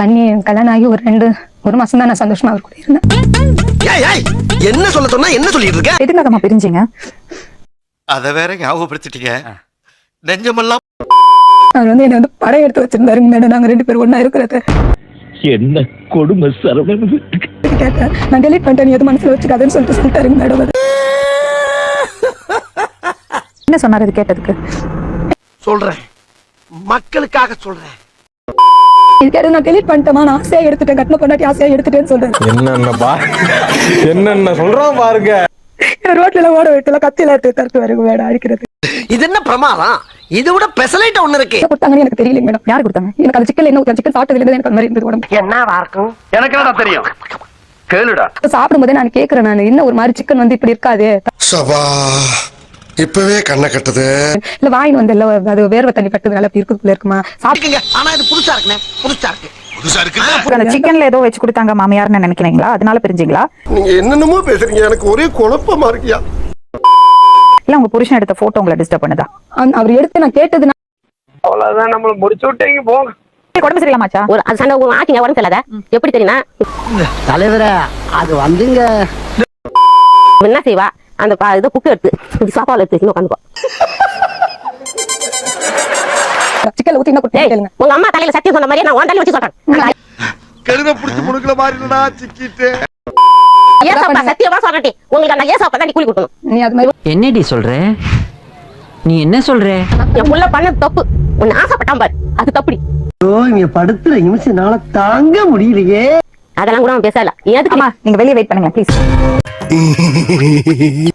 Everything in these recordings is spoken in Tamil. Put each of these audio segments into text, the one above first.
பண்ணி கல்யாணம் ஆகி ஒரு மாசம் தான் நான் சந்தோஷமா அவர் கூட இருந்தேன். என்ன சொல்ல சொன்னா என்ன சொல்லிட்டு இருக்க? எதுக்காகமா பிரிஞ்சீங்க? அத வேற ஞாபகப்படுத்திட்டீங்க. நெஞ்சமெல்லாம் அவர் வந்து என்ன படம் எடுத்து வச்சிருந்தாருங்க மேடம். நாங்க 2 பேரும் ஒண்ணா இருக்கிறத என்ன கொடுமை சரவணன். கேட்டேன். நான் டெலிட் பண்ணிட்டேன், எது மனசுல வச்சுக்காதுன்னு சொல்லிட்டு சொல்லிட்டாருங்க மேடம். என்ன சொன்னாரு இது கேட்டதுக்கு? சொல்றேன், மக்களுக்காக சொல்றேன். இது கேட்டு நான் டெலிட் பண்ணிட்டேமா, நான் ஆசையா எடுத்துட்டேன், கட்டின பொண்டாட்டி ஆசையா எடுத்துட்டேன்னு சொல்றேன். என்னென்ன சொல்றோம் பாருங்க. ரோட்ல ஓட விட்டுல கத்தியில எடுத்து தரத்து வருங்க மேடம் அடிக்கிறது. இது என்ன பிரமாதம்? இது விட பெசலைட் ஒண்ணு இருக்கு. கொடுத்தாங்கன்னு எனக்கு தெரியல மேடம். யார் கொடுத்தாங்க? எனக்கு அந்த சிக்கல் என்ன சிக்கல் சாப்பிட்டதுல இருந்து எனக்கு அந்த மாதிரி இருந்தது உடம்பு. என்னவா இருக்கும்? எனக்கு என்னடா தெரியும், கேளுடா. சாப்பிடும்போதே நான் கேக்குறேன், நான் என்ன ஒரு மாதிரி சிக்கன் வந்து இப்படி இருக்காது, சபா இப்பவே கண்ண கட்டுது. இல்ல வாயின் வந்து இல்ல அது வேர்வை தண்ணி பட்டதுனால அப்படி இருக்குள்ள இருக்குமா சாப்பிடுங்க. ஆனா இது புதுசா இருக்குனே, புதுசா இருக்கு. அந்த சிக்கன்ல ஏதோ வச்சு கொடுத்தாங்க மாமியார்னு நினைக்கிறீங்களா? அதனால பிரிஞ்சீங்களா? நீங்க என்னென்னமோ பேசுறீங்க, எனக்கு ஒரே குழப்பமா இருக்கியா? இல்ல உங்க புருஷன் எடுத்த போட்டோ உங்களை டிஸ்டர்ப் பண்ணுதா? அவர் எடுத்து நான் கேட்டது அவ்வளவுதான், நம்மள முடிச்சு விட்டீங்க போங்க. உடம்பு சரியில்லாமாச்சா? ஒரு அது சண்டை ஆக்கிங்க உடம்பு சரியில்லாத எப்படி தெரியுமா? தலைவரே அது வந்துங்க. என்ன செய்வா? அந்த இதை குக்கு எடுத்து இப்படி சாப்பாடு எடுத்து உட்காந்துப்பா. சிக்கல் ஊத்தி கேளுங்க. உங்க அம்மா தலையில சத்தியம் சொன்ன மாதிரியே நான் உன் தலையில வச்சு சொல்றேன். கழுத புடிச்சு முடுக்குற மாதிரி இல்லடா சிக்கிட்டு. ஏசாப்பா சத்தியமா சொல்றேன், உங்களுக்கு அந்த ஏசாப்பா தான் கூலி கொடுக்கணும். நீ அது மாதிரி என்னடி சொல்ற? நீ என்ன சொல்ற? என் புள்ள பண்ண தப்பு, உன்னை ஆசைப்பட்டான் பாரு, அது தப்புடி. இங்க படுத்துற நிமிஷம்னால தாங்க முடியலையே. அதெல்லாம் கூட அவன் பேசல. எதுக்கு அம்மா நீங்க வெளியே வெயிட் பண்ணுங்க ப்ளீஸ்.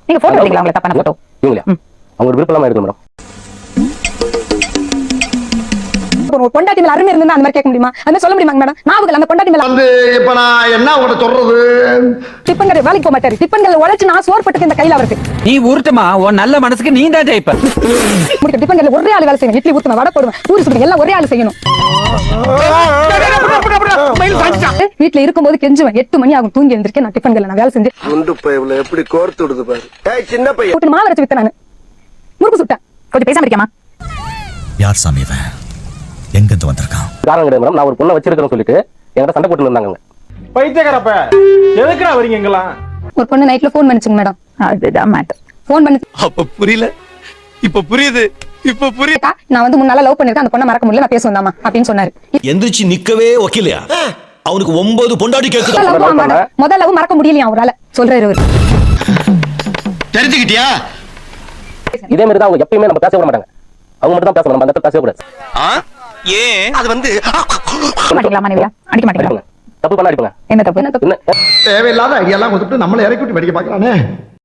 நீங்க போட்டோ எடுங்களா? உங்களை தப்பான போட்டோ அவங்க விருப்பம் இருக்கு மேடம். ஒரு பொண்டாட்டி மேல அருமை இருந்தா அந்த மாதிரி கேட்க முடியுமா? அந்த சொல்ல முடியுமா மேடம்? நாவுகள் அந்த பொண்டாட்டி மேல வந்து இப்ப நான் என்ன உங்களை சொல்றது? டிப்பன்கரை வேலைக்கு போக மாட்டாரு. டிப்பன்கள் உழைச்சு நான் சோறு பட்டுக்கு இந்த கையில அவருக்கு. நீ ஊர்ட்டமா, உன் நல்ல மனசுக்கு நீ தான் ஜெயிப்ப. முடிக்க டிப்பன்கள் ஒரே ஆள் வேலை செய்யணும். இட்லி ஊத்துவேன், வடை போடுவேன், பூரி சுடுவேன், எல்லாம் ஒரே ஆள் செய்யணும். வீட்டுல இருக்கும்போது கெஞ்சுவேன். 8 மணி ஆகும் தூங்கி எழுந்திருக்கேன். நான் டிப்பன்கள் நான் வேலை செஞ்சு குண்டு பையல எப்படி கோர்த்து விடுது பாரு. ஏய் சின்ன பையன், கூட்டு மாவு அரைச்சு வித்தேன். நான் முறுக்கு சுட்டேன். கொஞ்சம் பேசாம இருக்கியாமா? யார் சாமி இவன்? எங்க இருந்து வந்திருக்கான்? காரணம் கிடையாது மேடம், நான் ஒரு பொண்ணை வச்சிருக்கேன்னு சொல்லிட்டு என்கிட்ட சண்டை போட்டு இருந்தாங்க. பைத்தியக்காரப்ப எதுக்குடா வரீங்க எங்கலாம்? ஒரு பொண்ணு நைட்ல போன் பண்ணிச்சுங்க மேடம். அதுதான் மேட்டர். போன் பண்ணி அப்ப புரியல, இப்ப புரியுது, இப்ப புரியுது. நான் வந்து முன்னால லவ் பண்ணிருக்கேன், அந்த பொண்ணை மறக்க முடியல, நான் பேசுவேன் அப்படின்னு சொன்னாரு. எந்திரிச்சு நிக்கவே ஒக்கிலையா? அவனுக்கு 9 பொண்டாட்டி கேக்குது. முதல்ல லவ் மறக்க முடியலையா அவரால சொல்றாரு அவரு. தெரிஞ்சுக்கிட்டியா? இதே மாதிரி தான் அவங்க எப்பயுமே நம்ம பேச விட மாட்டாங்க. அவங்க மட்டும் தான் பேசணும், நம்ம அந்த இடத்துல பேச கூடாது. ஏன் அது வந்து மாட்டீங்களா மனைவியா? அடிக்க மாட்டீங்களா? தப்பு பண்ண அடிப்பாங்க. என்ன தப்பு? தேவையில்லாத ஐடியா எல்லாம் கொடுத்துட்டு நம்மள இறக்கி விட்டு படிக்க பாக்குறானே.